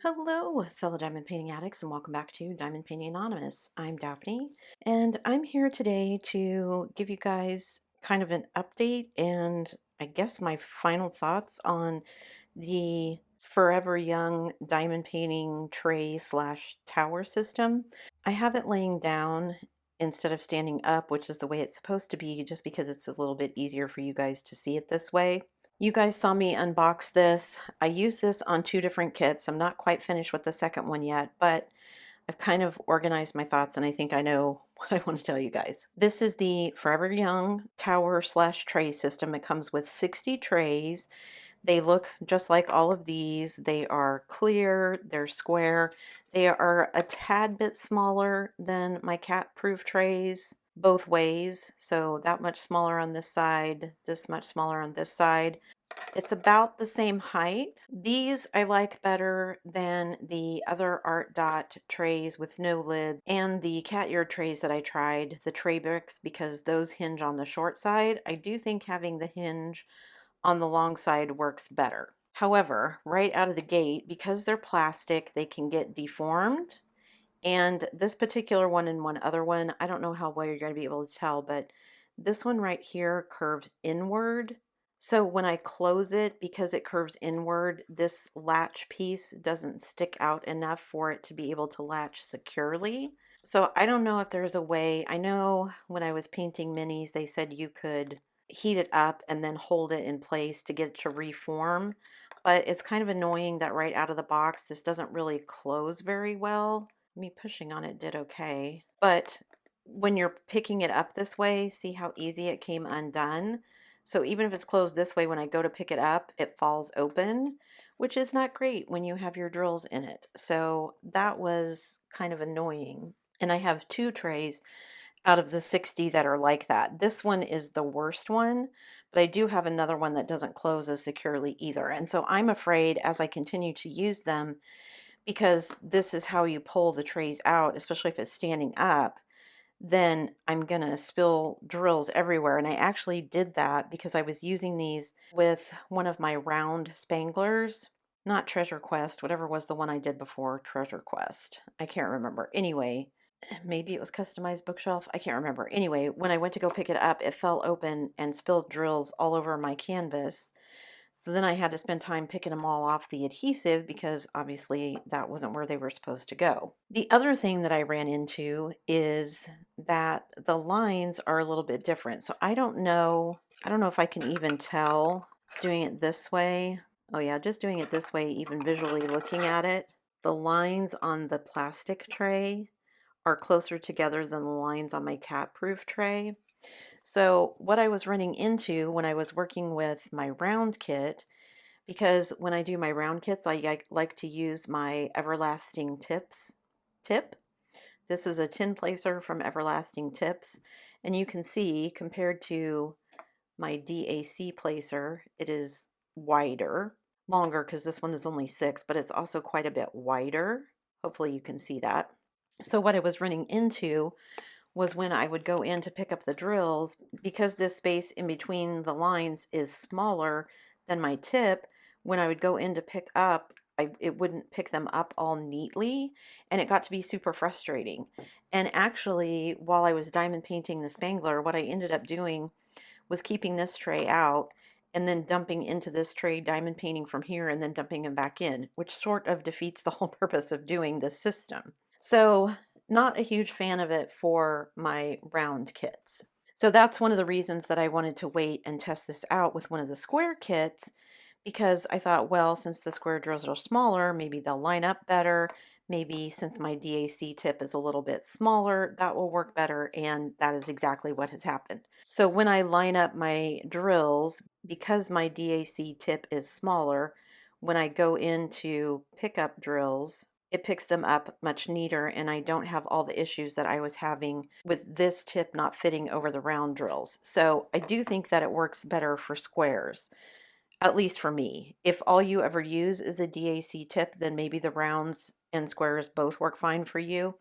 Hello, fellow diamond painting addicts, and welcome back to Diamond Painting Anonymous. I'm Daphne, and I'm here today to give you guys kind of an update and I guess my final thoughts on the Forever Young diamond painting tray slash tower system. I have it laying down instead of standing up, which is the way it's supposed to be, just because it's a little bit easier for you guys to see it this way. You guys saw me unbox this. I used this on two different kits. I'm not quite finished with the second one yet, but I've kind of organized my thoughts and I think I know what I want to tell you guys. This is the Forever Young tower slash tray system. It comes with 60 trays. They look just like all of these. They are clear, they're square. They are a tad bit smaller than my cat-proof trays both ways. So that much smaller on this side, this much smaller on this side. It's about the same height. These I like better than the other Art Dot trays with no lids and the cat ear trays that I tried, the tray bricks, because those hinge on the short side. I do think having the hinge on the long side works better. However, right out of the gate, because they're plastic, they can get deformed. And this particular one and one other one, I don't know how well you're going to be able to tell, but this one right here curves inward. So when I close it, because it curves inward, this latch piece doesn't stick out enough for it to be able to latch securely. So I don't know if there's a way. I know when I was painting minis, they said you could heat it up and then hold it in place to get it to reform. But it's kind of annoying that right out of the box, this doesn't really close very well. Me pushing on it did okay. But when you're picking it up this way, see how easy it came undone? So even if it's closed this way, when I go to pick it up, it falls open, which is not great when you have your drills in it. So that was kind of annoying. And I have two trays out of the 60 that are like that. This one is the worst one, but I do have another one that doesn't close as securely either. And so I'm afraid as I continue to use them, because this is how you pull the trays out, especially if it's standing up, then I'm gonna spill drills everywhere. And I actually did that because I was using these with one of my round spanglers, not Treasure Quest, whatever was the one I did before Treasure Quest. I can't remember. Anyway, maybe it was Customized Bookshelf. I can't remember. Anyway, when I went to go pick it up, it fell open and spilled drills all over my canvas. So then I had to spend time picking them all off the adhesive because obviously that wasn't where they were supposed to go. The other thing that I ran into is that the lines are a little bit different. So I don't know if I can even tell doing it this way. Oh yeah, just doing it this way, even visually looking at it. The lines on the plastic tray are closer together than the lines on my cat-proof tray. So what I was running into when I was working with my round kit, because when I do my round kits, I like to use my Everlasting Tips tip. This is a tin placer from Everlasting Tips, and you can see compared to my DAC placer, it is wider, longer because this one is only 6, but it's also quite a bit wider. Hopefully you can see that. So what I was running into was when I would go in to pick up the drills, because this space in between the lines is smaller than my tip, when I would go in to pick up, it wouldn't pick them up all neatly, and it got to be super frustrating. And actually, while I was diamond painting the spangler, what I ended up doing was keeping this tray out and then dumping into this tray, diamond painting from here, and then dumping them back in, which sort of defeats the whole purpose of doing this system. So not a huge fan of it for my round kits. So that's one of the reasons that I wanted to wait and test this out with one of the square kits, because I thought, well, since the square drills are smaller, maybe they'll line up better. Maybe since my DAC tip is a little bit smaller, that will work better, and that is exactly what has happened. So when I line up my drills, because my DAC tip is smaller, when I go in to pick up drills, it picks them up much neater, and I don't have all the issues that I was having with this tip not fitting over the round drills. So I do think that it works better for squares, at least for me. If all you ever use is a DAC tip, then maybe the rounds and squares both work fine for you.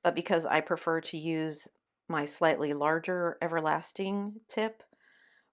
But because I prefer to use my slightly larger Everlasting tip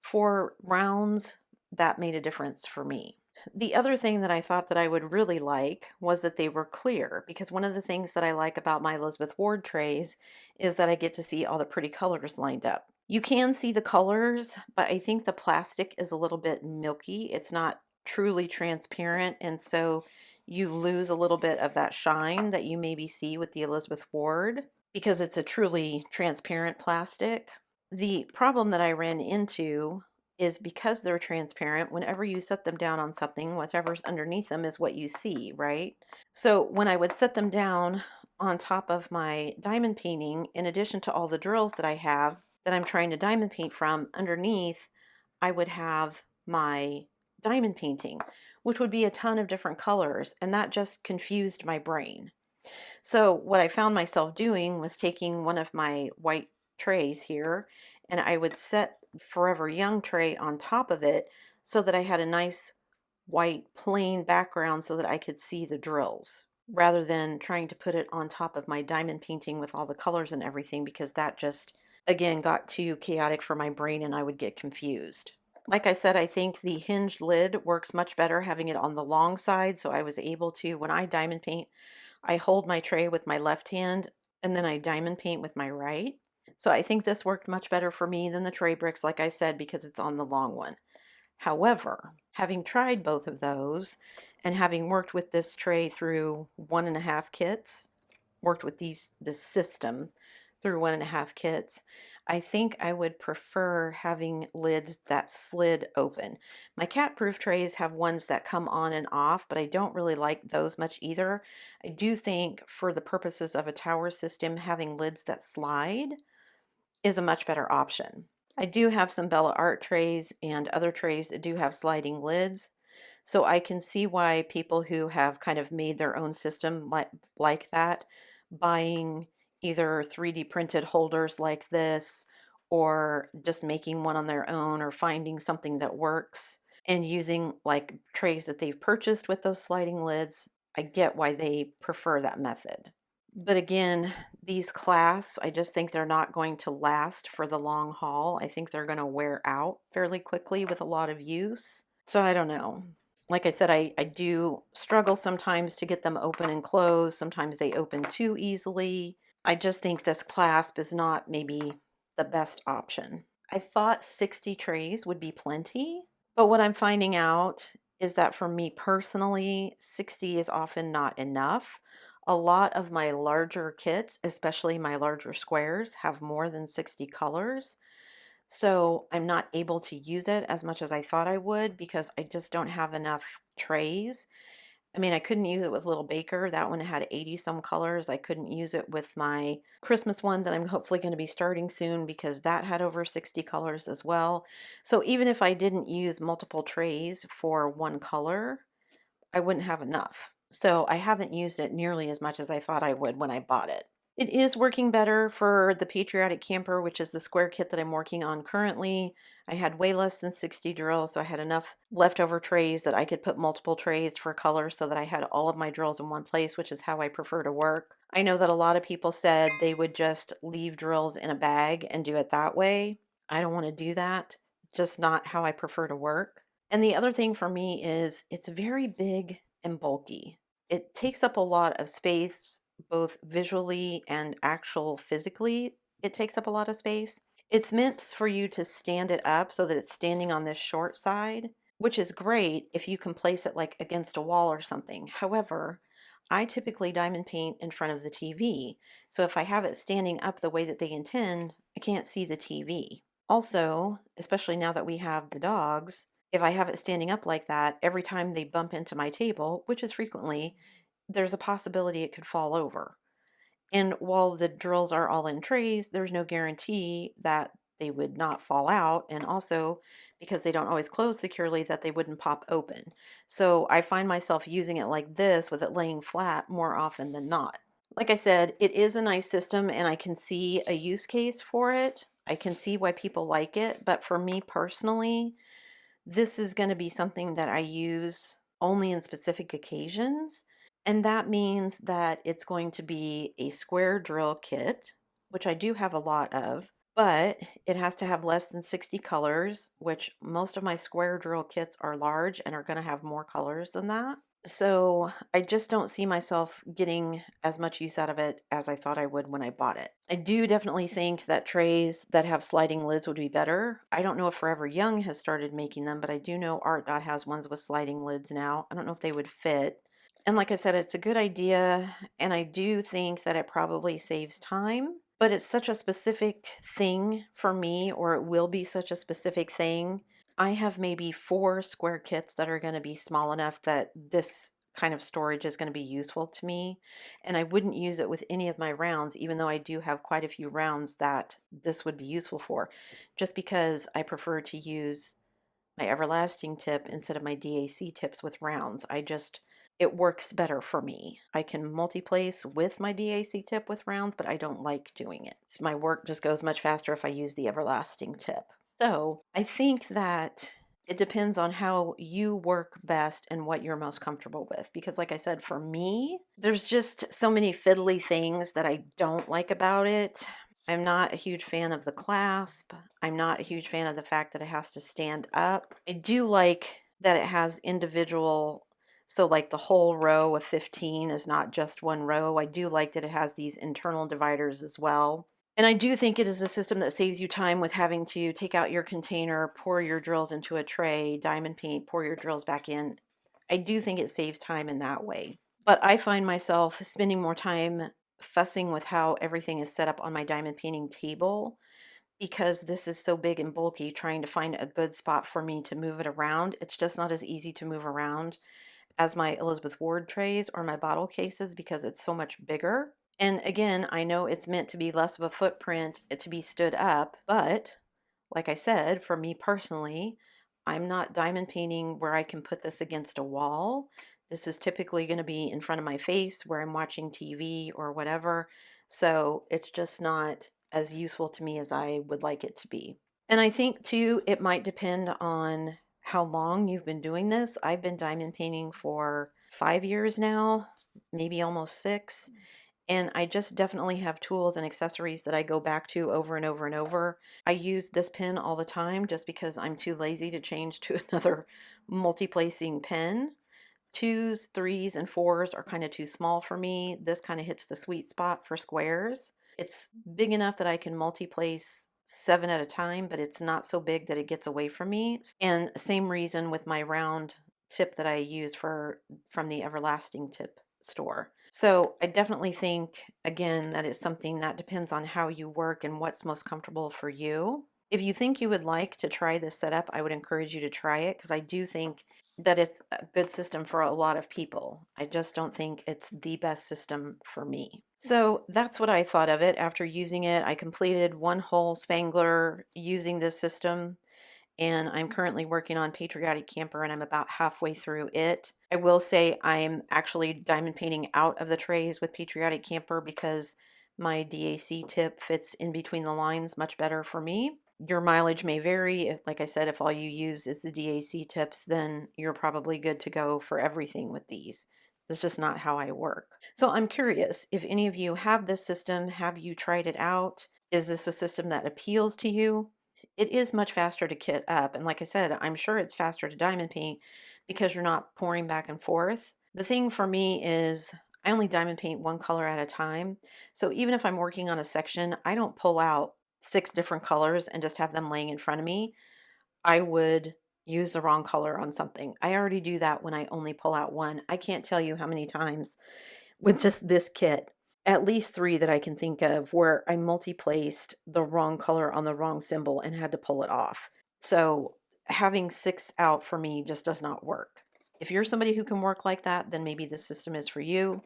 for rounds, that made a difference for me. The other thing that I thought that I would really like was that they were clear, because one of the things that I like about my Elizabeth Ward trays is that I get to see all the pretty colors lined up. You can see the colors, but I think the plastic is a little bit milky. It's not truly transparent, and so you lose a little bit of that shine that you maybe see with the Elizabeth Ward because it's a truly transparent plastic. The problem that I ran into is because they're transparent, whenever you set them down on something, whatever's underneath them is what you see, right? So when I would set them down on top of my diamond painting, in addition to all the drills that I have that I'm trying to diamond paint from, underneath, I would have my diamond painting, which would be a ton of different colors, and that just confused my brain. So what I found myself doing was taking one of my white trays here, and I would set Forever Young tray on top of it so that I had a nice white plain background so that I could see the drills rather than trying to put it on top of my diamond painting with all the colors and everything, because that just again got too chaotic for my brain and I would get confused. Like I said, I think the hinged lid works much better having it on the long side, so I was able to, when I diamond paint, I hold my tray with my left hand and then I diamond paint with my right. So I think this worked much better for me than the tray bricks, like I said, because it's on the long one. However, having tried both of those and having worked with this tray through 1.5 kits, worked with this system through 1.5 kits, I think I would prefer having lids that slid open. My cat proof trays have ones that come on and off, but I don't really like those much either. I do think for the purposes of a tower system, having lids that slide is a much better option. I do have some Bella Art trays and other trays that do have sliding lids, so I can see why people who have kind of made their own system like that, buying either 3D printed holders like this or just making one on their own or finding something that works and using like trays that they've purchased with those sliding lids. I get why they prefer that method. But again, these clasps, I just think they're not going to last for the long haul. I think they're going to wear out fairly quickly with a lot of use. So I don't know. Like I said, I do struggle sometimes to get them open and closed. Sometimes they open too easily. I just think this clasp is not maybe the best option. I thought 60 trays would be plenty, but what I'm finding out is that for me personally, 60 is often not enough. A lot of my larger kits, especially my larger squares, have more than 60 colors. So I'm not able to use it as much as I thought I would because I just don't have enough trays. I mean, I couldn't use it with Little Baker. That one had 80 some colors. I couldn't use it with my Christmas one that I'm hopefully going to be starting soon because that had over 60 colors as well. So even if I didn't use multiple trays for one color, I wouldn't have enough. So I haven't used it nearly as much as I thought I would when I bought it. It is working better for the Patriotic Camper, which is the square kit that I'm working on currently. I had way less than 60 drills, so I had enough leftover trays that I could put multiple trays for color so that I had all of my drills in one place, which is how I prefer to work. I know that a lot of people said they would just leave drills in a bag and do it that way. I don't want to do that. It's just not how I prefer to work. And the other thing for me is it's very big and bulky. It takes up a lot of space, both visually and actual physically. It takes up a lot of space. It's meant for you to stand it up so that it's standing on this short side, which is great if you can place it like against a wall or something. However, I typically diamond paint in front of the TV. So if I have it standing up the way that they intend, I can't see the TV. Also, especially now that we have the dogs, if I have it standing up like that, every time they bump into my table, which is frequently, there's a possibility it could fall over. And while the drills are all in trays, there's no guarantee that they would not fall out. And also, because they don't always close securely, that they wouldn't pop open. So I find myself using it like this with it laying flat more often than not. Like I said, it is a nice system and I can see a use case for it. I can see why people like it. But for me personally, this is going to be something that I use only in specific occasions. And that means that it's going to be a square drill kit, which I do have a lot of, but it has to have less than 60 colors, which most of my square drill kits are large and are going to have more colors than that. So I just don't see myself getting as much use out of it as I thought I would when I bought it. I do definitely think that trays that have sliding lids would be better. I don't know if Forever Young has started making them, but I do know Art Dot has ones with sliding lids now. I don't know if they would fit. And like I said, it's a good idea, and I do think that it probably saves time, but it's such a specific thing for me, or it will be such a specific thing. I have maybe 4 square kits that are going to be small enough that this kind of storage is going to be useful to me, and I wouldn't use it with any of my rounds, even though I do have quite a few rounds that this would be useful for, just because I prefer to use my everlasting tip instead of my DAC tips with rounds. It works better for me. I can multi-place with my DAC tip with rounds, but I don't like doing it. My work just goes much faster if I use the everlasting tip. So I think that it depends on how you work best and what you're most comfortable with. Because, like I said, for me, there's just so many fiddly things that I don't like about it. I'm not a huge fan of the clasp. I'm not a huge fan of the fact that it has to stand up. I do like that it has individual, so like the whole row of 15 is not just one row. I do like that it has these internal dividers as well. And I do think it is a system that saves you time with having to take out your container, pour your drills into a tray, diamond paint, pour your drills back in. I do think it saves time in that way. But I find myself spending more time fussing with how everything is set up on my diamond painting table because this is so big and bulky, trying to find a good spot for me to move it around. It's just not as easy to move around as my Elizabeth Ward trays or my bottle cases because it's so much bigger. And again, I know it's meant to be less of a footprint to be stood up, but like I said, for me personally, I'm not diamond painting where I can put this against a wall. This is typically going to be in front of my face where I'm watching TV or whatever. So it's just not as useful to me as I would like it to be. And I think too, it might depend on how long you've been doing this. I've been diamond painting for 5 years now, maybe almost 6. And I just definitely have tools and accessories that I go back to over and over and over. I use this pen all the time just because I'm too lazy to change to another multi-placing pen. 2s, 3s, and 4s are kind of too small for me. This kind of hits the sweet spot for squares. It's big enough that I can multi-place 7 at a time, but it's not so big that it gets away from me. And same reason with my round tip that I use from the Everlasting Tip store. So I definitely think, again, that is something that depends on how you work and what's most comfortable for you. If you think you would like to try this setup, I would encourage you to try it because I do think that it's a good system for a lot of people. I just don't think it's the best system for me. So that's what I thought of it after using it. I completed one whole Spangler using this system, and I'm currently working on Patriotic Camper, and I'm about halfway through it. I will say I'm actually diamond painting out of the trays with Patriotic Camper because my DAC tip fits in between the lines much better for me. Your mileage may vary. Like I said, if all you use is the DAC tips, then you're probably good to go for everything with these. That's just not how I work. So I'm curious if any of you have this system. Have you tried it out? Is this a system that appeals to you? It is much faster to kit up. And like I said, I'm sure it's faster to diamond paint because you're not pouring back and forth. The thing for me is I only diamond paint one color at a time. So even if I'm working on a section, I don't pull out 6 different colors and just have them laying in front of me. I would use the wrong color on something. I already do that when I only pull out one. I can't tell you how many times with just this kit, at least 3 that I can think of where I multi-placed the wrong color on the wrong symbol and had to pull it off. So having 6 out for me just does not work. If you're somebody who can work like that, then maybe this system is for you.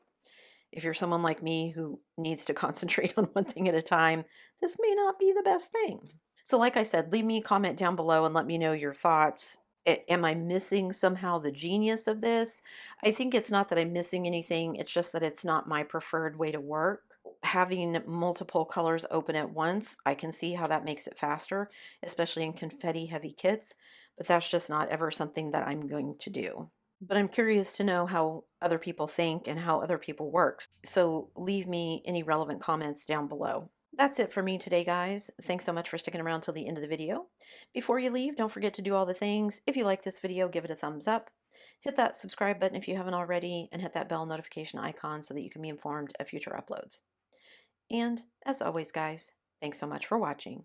If you're someone like me who needs to concentrate on one thing at a time, this may not be the best thing. So like I said, leave me a comment down below and let me know your thoughts. Am I missing somehow the genius of this? I think it's not that I'm missing anything. It's just that it's not my preferred way to work. Having multiple colors open at once, I can see how that makes it faster, especially in confetti heavy kits, but that's just not ever something that I'm going to do. But I'm curious to know how other people think and how other people work. So leave me any relevant comments down below. That's it for me today, guys. Thanks so much for sticking around till the end of the video. Before you leave, don't forget to do all the things. If you like this video, give it a thumbs up. Hit that subscribe button if you haven't already, and hit that bell notification icon so that you can be informed of future uploads. And as always, guys, thanks so much for watching.